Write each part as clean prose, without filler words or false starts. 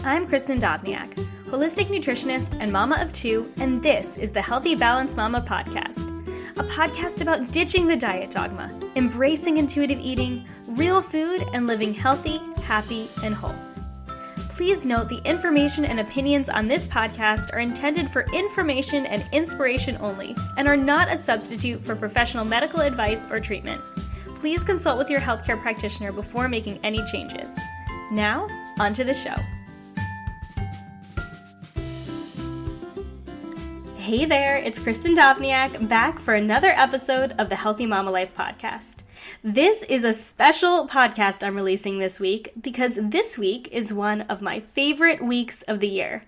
I'm Kristin Dovbniak, holistic nutritionist and mama of two, and this is the Healthy Balanced Mama podcast, a podcast about ditching the diet dogma, embracing intuitive eating, real food, and living healthy, happy, and whole. Please note the information and opinions on this podcast are intended for information and inspiration only and are not a substitute for professional medical advice or treatment. Please consult with your healthcare practitioner before making any changes. Now, on to the show. Hey there, it's Kristin Dovbniak back for another episode of the Healthy Mama Life podcast. This is a special podcast I'm releasing this week because this week is one of my favorite weeks of the year.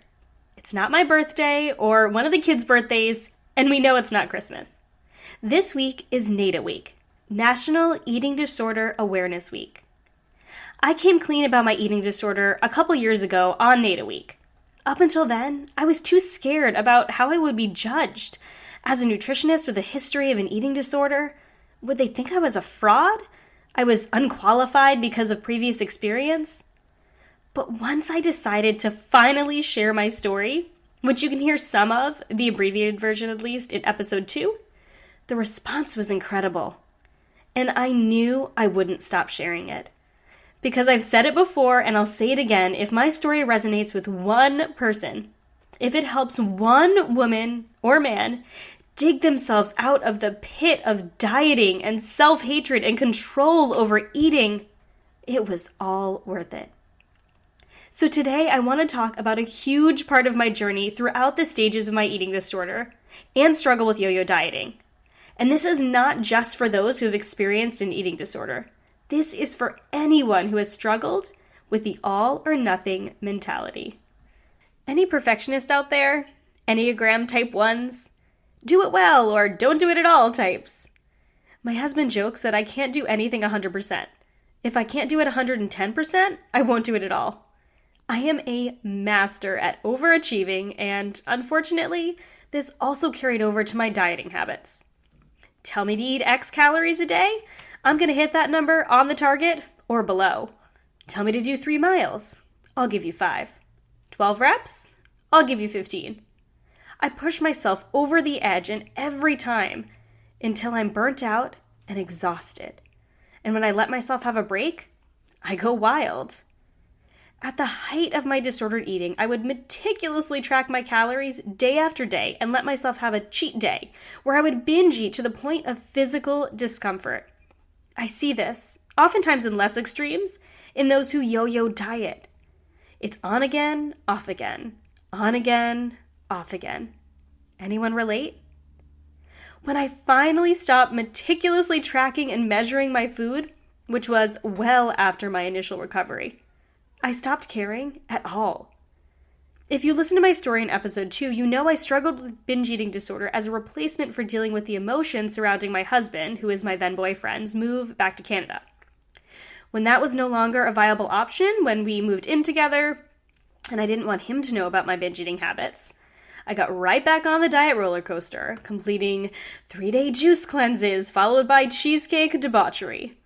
It's not my birthday or one of the kids' birthdays, and we know it's not Christmas. This week is NADA Week, National Eating Disorder Awareness Week. I came clean about my eating disorder a couple years ago on NADA Week. Up until then, I was too scared about how I would be judged. As a nutritionist with a history of an eating disorder, would they think I was a fraud? I was unqualified because of previous experience? But once I decided to finally share my story, which you can hear some of, the abbreviated version at least, in episode 2, the response was incredible. And I knew I wouldn't stop sharing it. Because I've said it before and I'll say it again, if my story resonates with one person, if it helps one woman or man dig themselves out of the pit of dieting and self-hatred and control over eating, it was all worth it. So today I want to talk about a huge part of my journey throughout the stages of my eating disorder and struggle with yo-yo dieting. And this is not just for those who have experienced an eating disorder. This is for anyone who has struggled with the all or nothing mentality. Any perfectionist out there? Enneagram type 1s? Do it well or don't do it at all types. My husband jokes that I can't do anything 100%. If I can't do it 110%, I won't do it at all. I am a master at overachieving, and unfortunately, this also carried over to my dieting habits. Tell me to eat X calories a day, I'm going to hit that number on the target or below. Tell me to do 3 miles. I'll give you 5. 12 reps? I'll give you 15. I push myself over the edge and every time until I'm burnt out and exhausted. And when I let myself have a break, I go wild. At the height of my disordered eating, I would meticulously track my calories day after day and let myself have a cheat day where I would binge eat to the point of physical discomfort. I see this, oftentimes in less extremes, in those who yo-yo diet. It's on again, off again, on again, off again. Anyone relate? When I finally stopped meticulously tracking and measuring my food, which was well after my initial recovery, I stopped caring at all. If you listen to my story in episode 2, you know I struggled with binge eating disorder as a replacement for dealing with the emotions surrounding my husband, who is my then boyfriend's, move back to Canada. When that was no longer a viable option, when we moved in together, and I didn't want him to know about my binge eating habits, I got right back on the diet roller coaster, completing 3-day juice cleanses followed by cheesecake debauchery.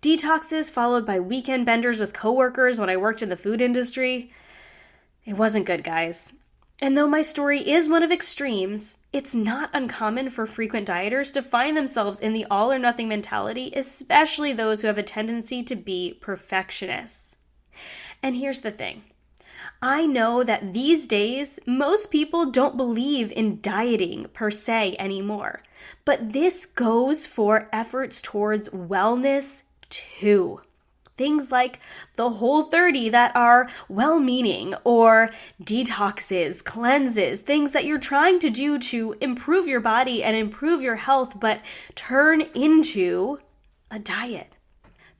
Detoxes followed by weekend benders with coworkers when I worked in the food industry. It wasn't good, guys. And though my story is one of extremes, it's not uncommon for frequent dieters to find themselves in the all or nothing mentality, especially those who have a tendency to be perfectionists. And here's the thing. I know that these days, most people don't believe in dieting per se anymore, but this goes for efforts towards wellness too. Things like the Whole30 that are well-meaning, or detoxes, cleanses, things that you're trying to do to improve your body and improve your health, but turn into a diet.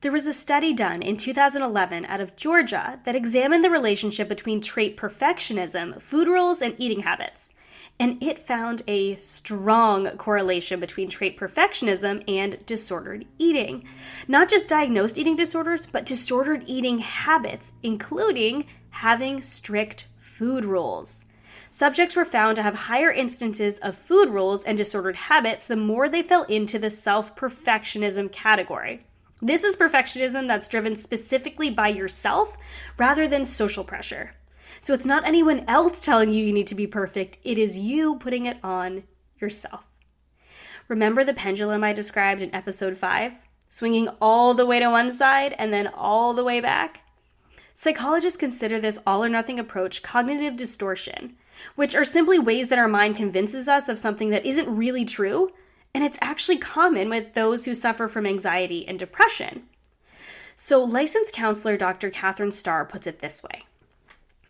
There was a study done in 2011 out of Georgia that examined the relationship between trait perfectionism, food rules, and eating habits. And it found a strong correlation between trait perfectionism and disordered eating. Not just diagnosed eating disorders, but disordered eating habits, including having strict food rules. Subjects were found to have higher instances of food rules and disordered habits the more they fell into the self-perfectionism category. This is perfectionism that's driven specifically by yourself rather than social pressure. So it's not anyone else telling you need to be perfect. It is you putting it on yourself. Remember the pendulum I described in episode 5? Swinging all the way to one side and then all the way back? Psychologists consider this all or nothing approach cognitive distortion, which are simply ways that our mind convinces us of something that isn't really true, and it's actually common with those who suffer from anxiety and depression. So licensed counselor Dr. Catherine Starr puts it this way.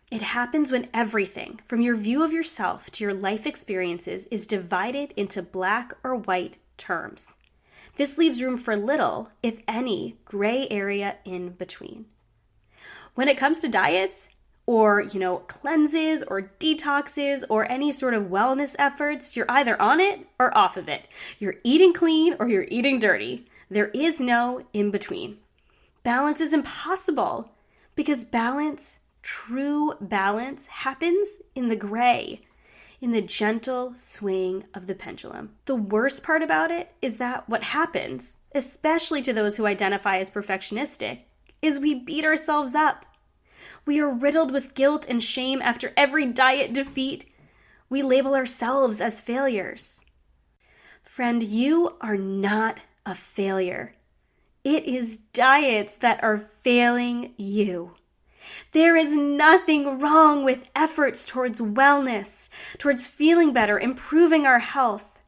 It happens when everything, from your view of yourself to your life experiences, is divided into black or white terms. This leaves room for little, if any, gray area in between. When it comes to diets, or, cleanses or detoxes or any sort of wellness efforts, you're either on it or off of it. You're eating clean or you're eating dirty. There is no in between. Balance is impossible because true balance, happens in the gray, in the gentle swing of the pendulum. The worst part about it is that what happens, especially to those who identify as perfectionistic, is we beat ourselves up. We are riddled with guilt and shame after every diet defeat. We label ourselves as failures. Friend, you are not a failure. It is diets that are failing you. There is nothing wrong with efforts towards wellness, towards feeling better, improving our health.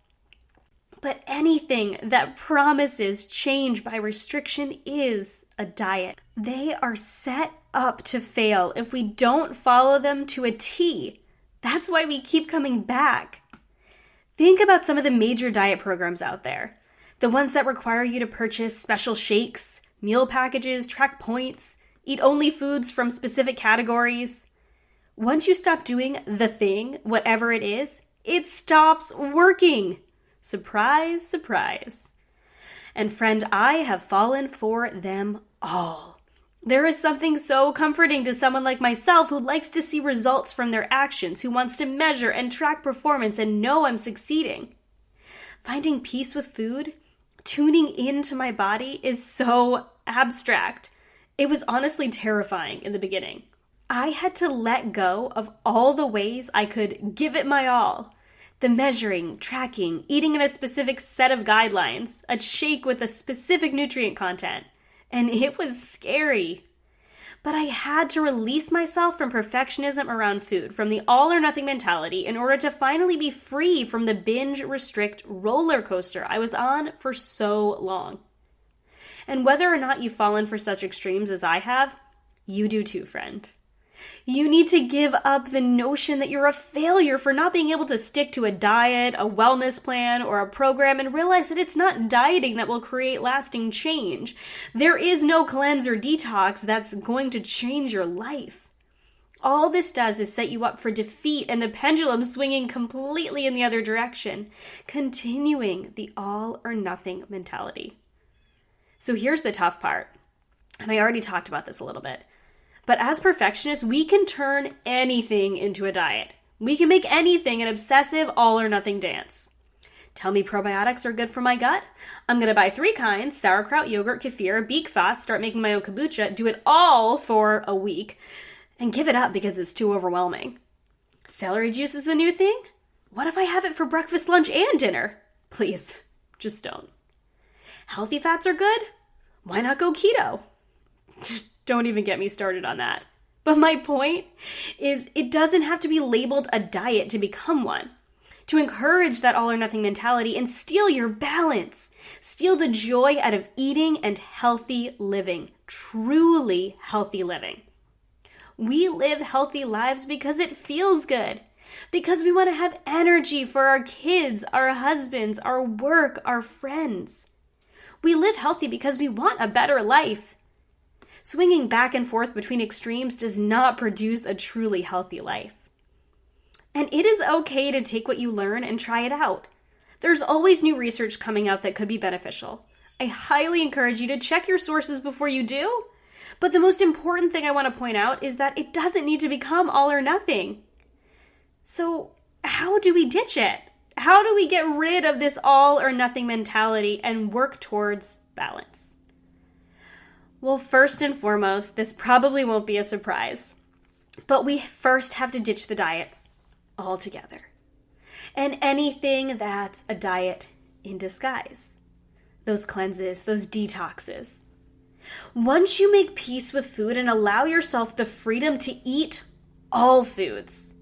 But anything that promises change by restriction is a diet. They are set up to fail if we don't follow them to a T. That's why we keep coming back. Think about some of the major diet programs out there. The ones that require you to purchase special shakes, meal packages, track points, eat only foods from specific categories. Once you stop doing the thing, whatever it is, it stops working. Surprise, surprise. And friend, I have fallen for them all. There is something so comforting to someone like myself who likes to see results from their actions, who wants to measure and track performance and know I'm succeeding. Finding peace with food, tuning into my body is so abstract. It was honestly terrifying in the beginning. I had to let go of all the ways I could give it my all. The measuring, tracking, eating in a specific set of guidelines, a shake with a specific nutrient content. And it was scary. But I had to release myself from perfectionism around food, from the all-or-nothing mentality, in order to finally be free from the binge-restrict roller coaster I was on for so long. And whether or not you've fallen for such extremes as I have, you do too, friend. You need to give up the notion that you're a failure for not being able to stick to a diet, a wellness plan, or a program, and realize that it's not dieting that will create lasting change. There is no cleanse or detox that's going to change your life. All this does is set you up for defeat and the pendulum swinging completely in the other direction, continuing the all or nothing mentality. So here's the tough part, and I already talked about this a little bit. But as perfectionists, we can turn anything into a diet. We can make anything an obsessive all-or-nothing dance. Tell me probiotics are good for my gut? I'm going to buy 3 kinds, sauerkraut, yogurt, kefir, beet fast, start making my own kombucha, do it all for a week, and give it up because it's too overwhelming. Celery juice is the new thing? What if I have it for breakfast, lunch, and dinner? Please, just don't. Healthy fats are good? Why not go keto? Don't even get me started on that. But my point is, it doesn't have to be labeled a diet to become one. To encourage that all or nothing mentality and steal your balance. Steal the joy out of eating and healthy living. Truly healthy living. We live healthy lives because it feels good. Because we want to have energy for our kids, our husbands, our work, our friends. We live healthy because we want a better life. Swinging back and forth between extremes does not produce a truly healthy life. And it is okay to take what you learn and try it out. There's always new research coming out that could be beneficial. I highly encourage you to check your sources before you do. But the most important thing I want to point out is that it doesn't need to become all or nothing. So how do we ditch it? How do we get rid of this all or nothing mentality and work towards balance? Well, first and foremost, this probably won't be a surprise. But we first have to ditch the diets altogether. And anything that's a diet in disguise. Those cleanses, those detoxes. Once you make peace with food and allow yourself the freedom to eat all foods,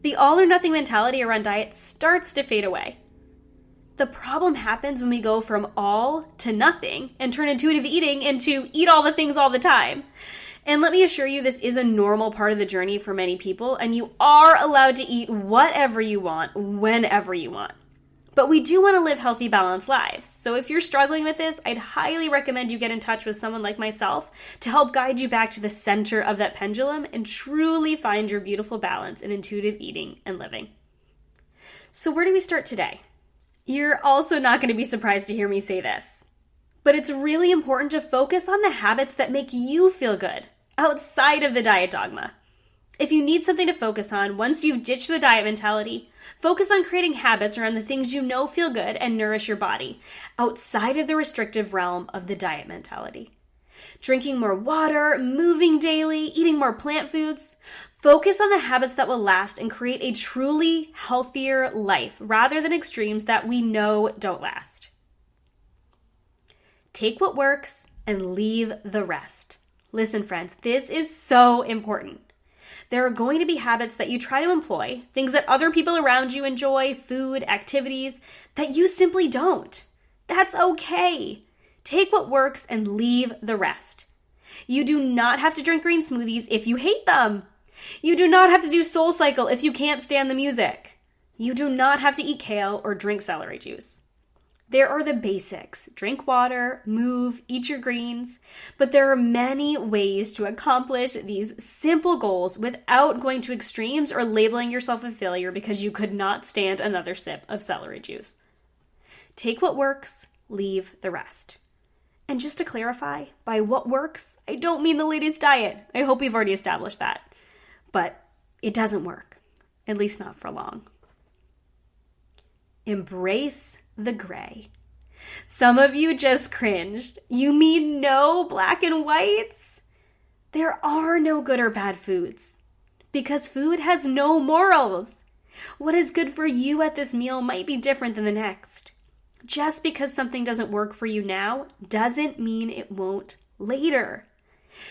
the all or nothing mentality around diets starts to fade away. The problem happens when we go from all to nothing and turn intuitive eating into eat all the things all the time. And let me assure you, this is a normal part of the journey for many people, and you are allowed to eat whatever you want, whenever you want. But we do want to live healthy, balanced lives. So if you're struggling with this, I'd highly recommend you get in touch with someone like myself to help guide you back to the center of that pendulum and truly find your beautiful balance in intuitive eating and living. So where do we start today? You're also not going to be surprised to hear me say this, but it's really important to focus on the habits that make you feel good outside of the diet dogma. If you need something to focus on, once you've ditched the diet mentality, focus on creating habits around the things you know feel good and nourish your body outside of the restrictive realm of the diet mentality. Drinking more water, moving daily, eating more plant foods. Focus on the habits that will last and create a truly healthier life rather than extremes that we know don't last. Take what works and leave the rest. Listen, friends, this is so important. There are going to be habits that you try to employ, things that other people around you enjoy, food, activities, that you simply don't. That's okay. Take what works and leave the rest. You do not have to drink green smoothies if you hate them. You do not have to do Soul Cycle if you can't stand the music. You do not have to eat kale or drink celery juice. There are the basics. Drink water, move, eat your greens. But there are many ways to accomplish these simple goals without going to extremes or labeling yourself a failure because you could not stand another sip of celery juice. Take what works, leave the rest. And just to clarify, by what works, I don't mean the latest diet. I hope we've already established that. But it doesn't work, at least not for long. Embrace the gray. Some of you just cringed. You mean no black and whites? There are no good or bad foods because food has no morals. What is good for you at this meal might be different than the next. Just because something doesn't work for you now doesn't mean it won't later.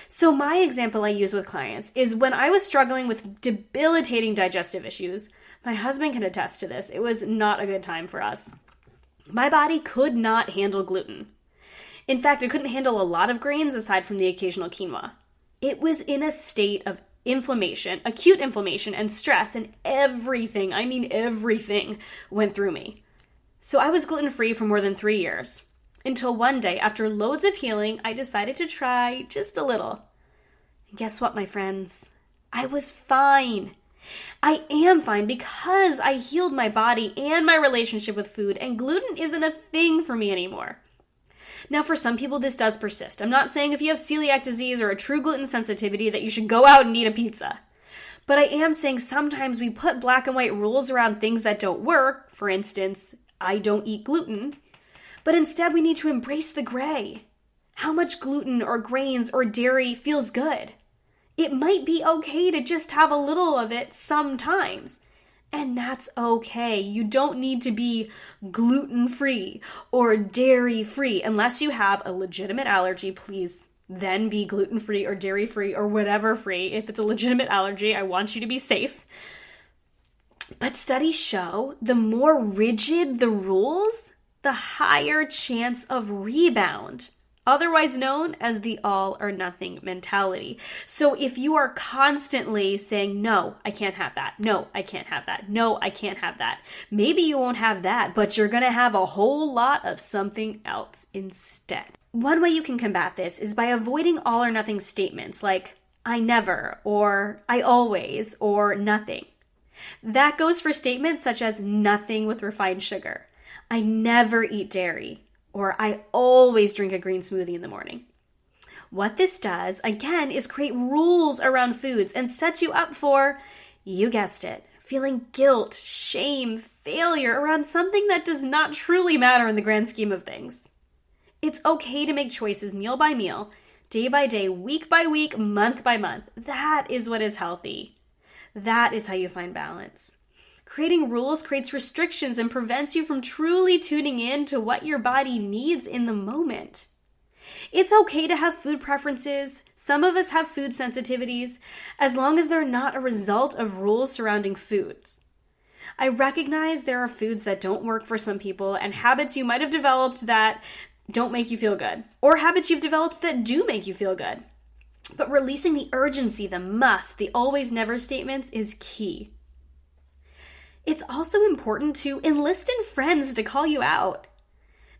So my example I use with clients is when I was struggling with debilitating digestive issues. My husband can attest to this. It was not a good time for us. My body could not handle gluten. In fact, it couldn't handle a lot of grains aside from the occasional quinoa. It was in a state of inflammation, acute inflammation and stress, and everything, I mean everything, went through me. So I was gluten-free for more than 3 years. Until one day, after loads of healing, I decided to try just a little. And guess what, my friends? I was fine. I am fine because I healed my body and my relationship with food, and gluten isn't a thing for me anymore. Now, for some people, this does persist. I'm not saying if you have celiac disease or a true gluten sensitivity that you should go out and eat a pizza. But I am saying sometimes we put black and white rules around things that don't work. For instance, I don't eat gluten. But instead, we need to embrace the gray. How much gluten or grains or dairy feels good? It might be okay to just have a little of it sometimes. And that's okay. You don't need to be gluten-free or dairy-free. Unless you have a legitimate allergy, please then be gluten-free or dairy-free or whatever free. If it's a legitimate allergy, I want you to be safe. But studies show the more rigid the rules, the higher chance of rebound, otherwise known as the all or nothing mentality. So if you are constantly saying, no, I can't have that. No, I can't have that. No, I can't have that. Maybe you won't have that, but you're going to have a whole lot of something else instead. One way you can combat this is by avoiding all or nothing statements like, I never, or I always, or nothing. That goes for statements such as nothing with refined sugar. I never eat dairy, or I always drink a green smoothie in the morning. What this does, again, is create rules around foods and sets you up for, you guessed it, feeling guilt, shame, failure around something that does not truly matter in the grand scheme of things. It's okay to make choices meal by meal day by day, week by week, month by month. That is what is healthy. That is how you find balance. Creating rules creates restrictions and prevents you from truly tuning in to what your body needs in the moment. It's okay to have food preferences. Some of us have food sensitivities, as long as they're not a result of rules surrounding foods. I recognize there are foods that don't work for some people and habits you might have developed that don't make you feel good, or habits you've developed that do make you feel good. But releasing the urgency, the must, the always never statements is key. It's also important to enlist in friends to call you out.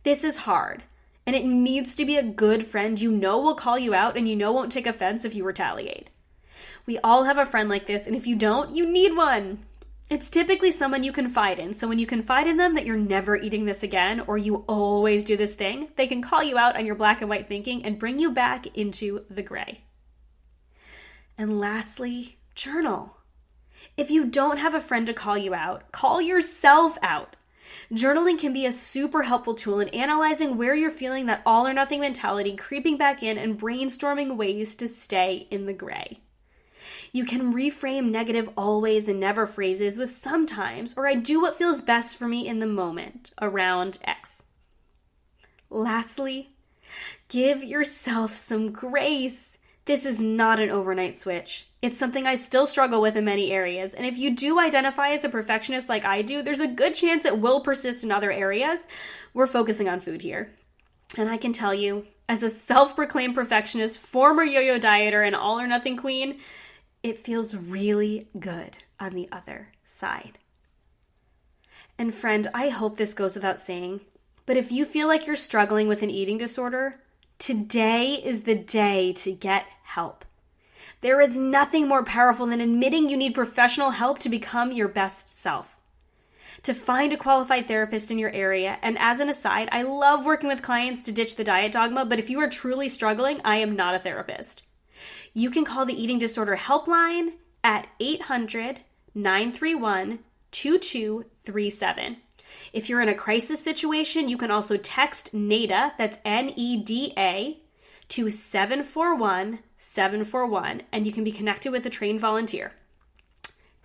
This is hard, and it needs to be a good friend you know will call you out and you know won't take offense if you retaliate. We all have a friend like this, and if you don't, you need one. It's typically someone you confide in, so when you confide in them that you're never eating this again or you always do this thing, they can call you out on your black and white thinking and bring you back into the gray. And lastly, journal. If you don't have a friend to call you out, call yourself out. Journaling can be a super helpful tool in analyzing where you're feeling that all or nothing mentality creeping back in and brainstorming ways to stay in the gray. You can reframe negative always and never phrases with sometimes or I do what feels best for me in the moment around X. Lastly, give yourself some grace. This is not an overnight switch. It's something I still struggle with in many areas, and if you do identify as a perfectionist like I do, there's a good chance it will persist in other areas. We're focusing on food here. And I can tell you, as a self-proclaimed perfectionist, former yo-yo dieter, and all-or-nothing queen, it feels really good on the other side. And friend, I hope this goes without saying, but if you feel like you're struggling with an eating disorder, today is the day to get help. There is nothing more powerful than admitting you need professional help to become your best self. To find a qualified therapist in your area, and as an aside, I love working with clients to ditch the diet dogma, but if you are truly struggling, I am not a therapist. You can call the Eating Disorder Helpline at 800-931-2237. If you're in a crisis situation, you can also text NEDA, that's N-E-D-A, to 741-741, and you can be connected with a trained volunteer.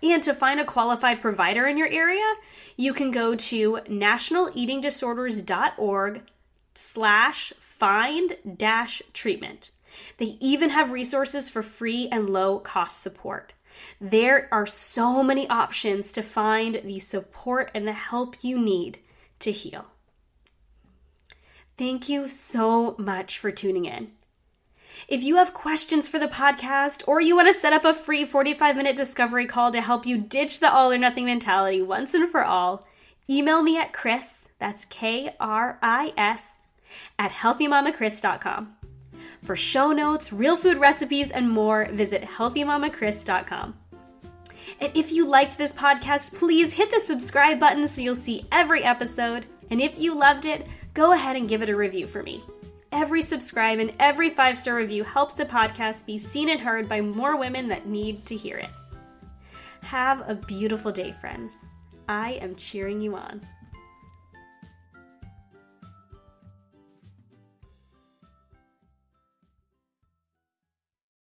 And to find a qualified provider in your area, you can go to nationaleatingdisorders.org/find-treatment. They even have resources for free and low-cost support. There are so many options to find the support and the help you need to heal. Thank you so much for tuning in. If you have questions for the podcast or you want to set up a free 45-minute discovery call to help you ditch the all or nothing mentality once and for all, email me at Kris, that's K-R-I-S, at healthymamakris.com. For show notes, real food recipes, and more, visit healthymamakris.com. And if you liked this podcast, please hit the subscribe button so you'll see every episode. And if you loved it, go ahead and give it a review for me. Every subscribe and every 5-star review helps the podcast be seen and heard by more women that need to hear it. Have a beautiful day, friends. I am cheering you on.